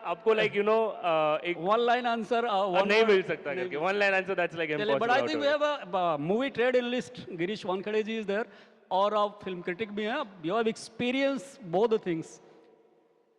आपको like you know एक one line answer, one नहीं word, मिल सकता नहीं क्योंकि मिल one line answer that's like चलिए, impossible but I out think of we it. have a movie trade list. Girish Wankhede ji is there, और आप film critic भी हैं. You have experienced both the things.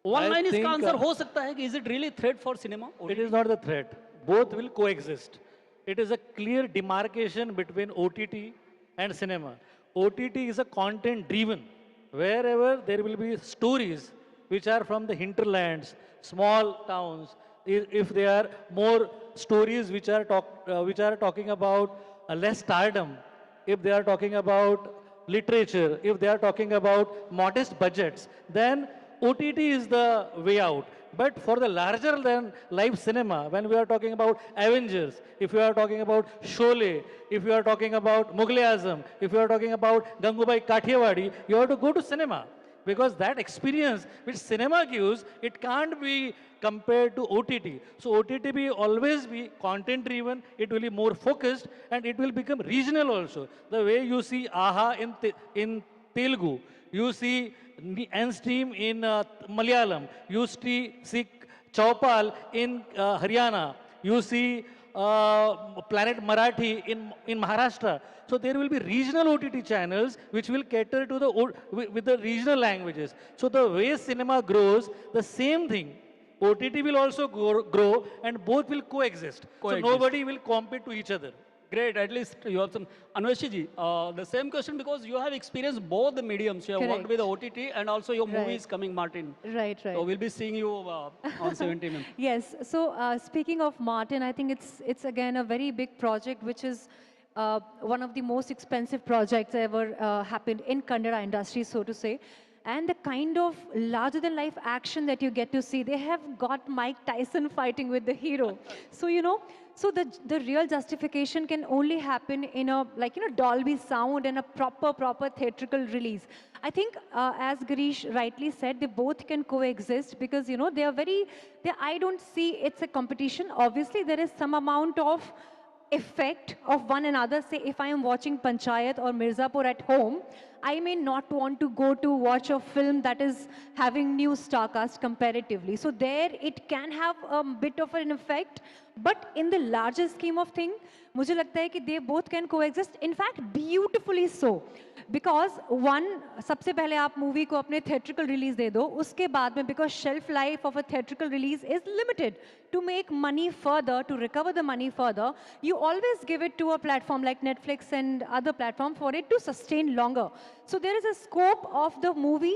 One I line इसका think answer हो सकता है कि is it really threat for cinema? it is not the threat. Both will coexist. It is a clear demarcation between OTT and cinema. OTT is a content driven. Wherever there will be stories which are from the hinterlands, small towns, if they are more stories which are talking about less stardom, if they are talking about literature, if they are talking about modest budgets, then OTT is the way out. But for the larger than life cinema, when we are talking about Avengers, if you are talking about Sholay, if you are talking about Mughal Azam, if you are talking about Gangubai Kathiawadi, you have to go to cinema. Because that experience which cinema gives, it can't be compared to OTT. So OTT will always be content driven, it will be more focused, and it will become regional also. The way you see AHA in Telugu, you see N-Stream in Malayalam, you see Chaupal in Haryana, you see Planet Marathi in Maharashtra. So there will be regional OTT channels which will cater to with the regional languages. So the way cinema grows, the same thing. OTT will also grow and both will coexist. So nobody will compete to each other. Great, at least you have some. Anveshi ji, the same question because you have experienced both the mediums. You have worked with the OTT and also your movie is coming, Martin. Right. So we'll be seeing you on 17. Yes. So speaking of Martin, I think it's again a very big project, which is one of the most expensive projects ever happened in Kannada industry, so to say. And the kind of larger than life action that you get to see, they have got Mike Tyson fighting with the hero. So, so the real justification can only happen in a, Dolby sound and a proper theatrical release. I think, as Girish rightly said, they both can coexist because, I don't see it's a competition. Obviously, there is some amount of effect of one another. Say, if I am watching Panchayat or Mirzapur at home, I may not want to go to watch a film that is having new star cast comparatively. So there it can have a bit of an effect, but in the larger scheme of things, मुझे लगता है कि they both can coexist. In fact, beautifully so. Because one, सबसे पहले आप movie को अपने theatrical release दे दो, उसके बाद में because shelf life of a theatrical release is limited. To make money further, to recover the money further, you always give it to a platform like Netflix and other platforms for it to sustain longer. So there is a scope of the movie,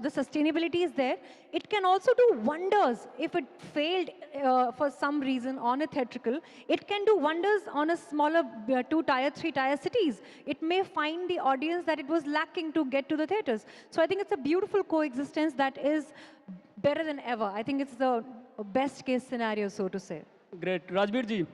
the sustainability is there. It can also do wonders if it failed for some reason on a theatrical. It can do wonders on a smaller 2-tier, 3-tier cities. It may find the audience that it was lacking to get to the theaters. So I think it's a beautiful coexistence that is better than ever. I think it's the best case scenario, so to say. Great. Rajbir ji.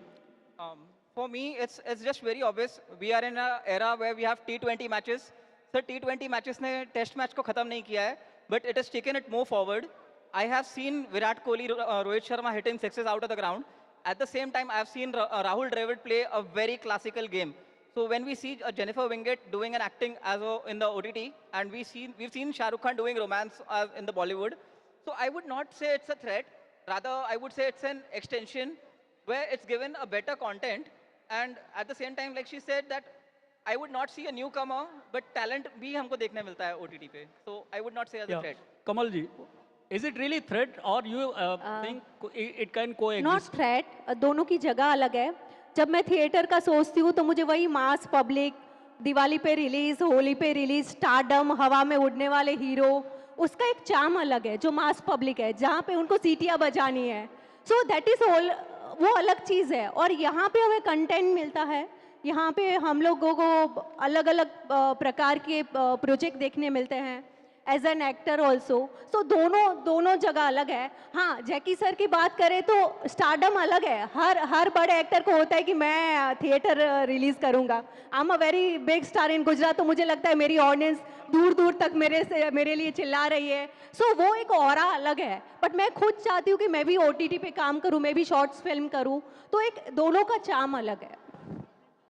For me, it's just very obvious. We are in an era where we have T20 matches. So T20 matches ने test match को खत्म नहीं किया है, but it has taken it more forward. I have seen Virat Kohli, Rohit Sharma hitting sixes out of the ground. At the same time, I have seen Rahul Dravid play a very classical game. So when we see Jennifer Winget doing an acting in the OTT, and we've seen Shah Rukh Khan doing romance in the Bollywood. So I would not say it's a threat. Rather, I would say it's an extension where it's given a better content. And at the same time, like she said, that I would not see a newcomer, but talent भी हमको देखने मिलता है OTT पे. So I would not say as a threat. Kamal ji, is it really threat or you think it can coexist? Not threat. दोनों की जगह अलग है. जब मैं थिएटर का सोचती हूँ तो मुझे वही मास पब्लिक, दिवाली पे रिलीज, होली पे रिलीज, स्टारडम, हवा में उड़ने वाले हीरो, उसका एक चार्म अलग है जो मास पब्लिक है, जहाँ पे उनको सीटियाँ बजानी है. So that is all. वो अलग चीज़ है. और यहाँ पे हमें कंटेंट मिलता है. यहाँ पे हम लोगों को अलग अलग प्रकार के प्रोजेक्ट देखने मिलते हैं एज एन एक्टर ऑल्सो. सो दोनों जगह अलग है. हाँ, जैकी सर की बात करें तो स्टारडम अलग है. हर बड़े एक्टर को होता है कि मैं थिएटर रिलीज करूँगा. I am a very big star in Gujarat, तो मुझे लगता है मेरी ऑडियंस दूर दूर तक मेरे लिए चिल्ला रही है. सो वो एक ऑरा अलग है. बट मैं खुद चाहती हूँ कि मैं भी OTT पे काम करूँ, मैं भी शॉर्ट्स फिल्म करूँ. तो एक दोनों का चार्म अलग है.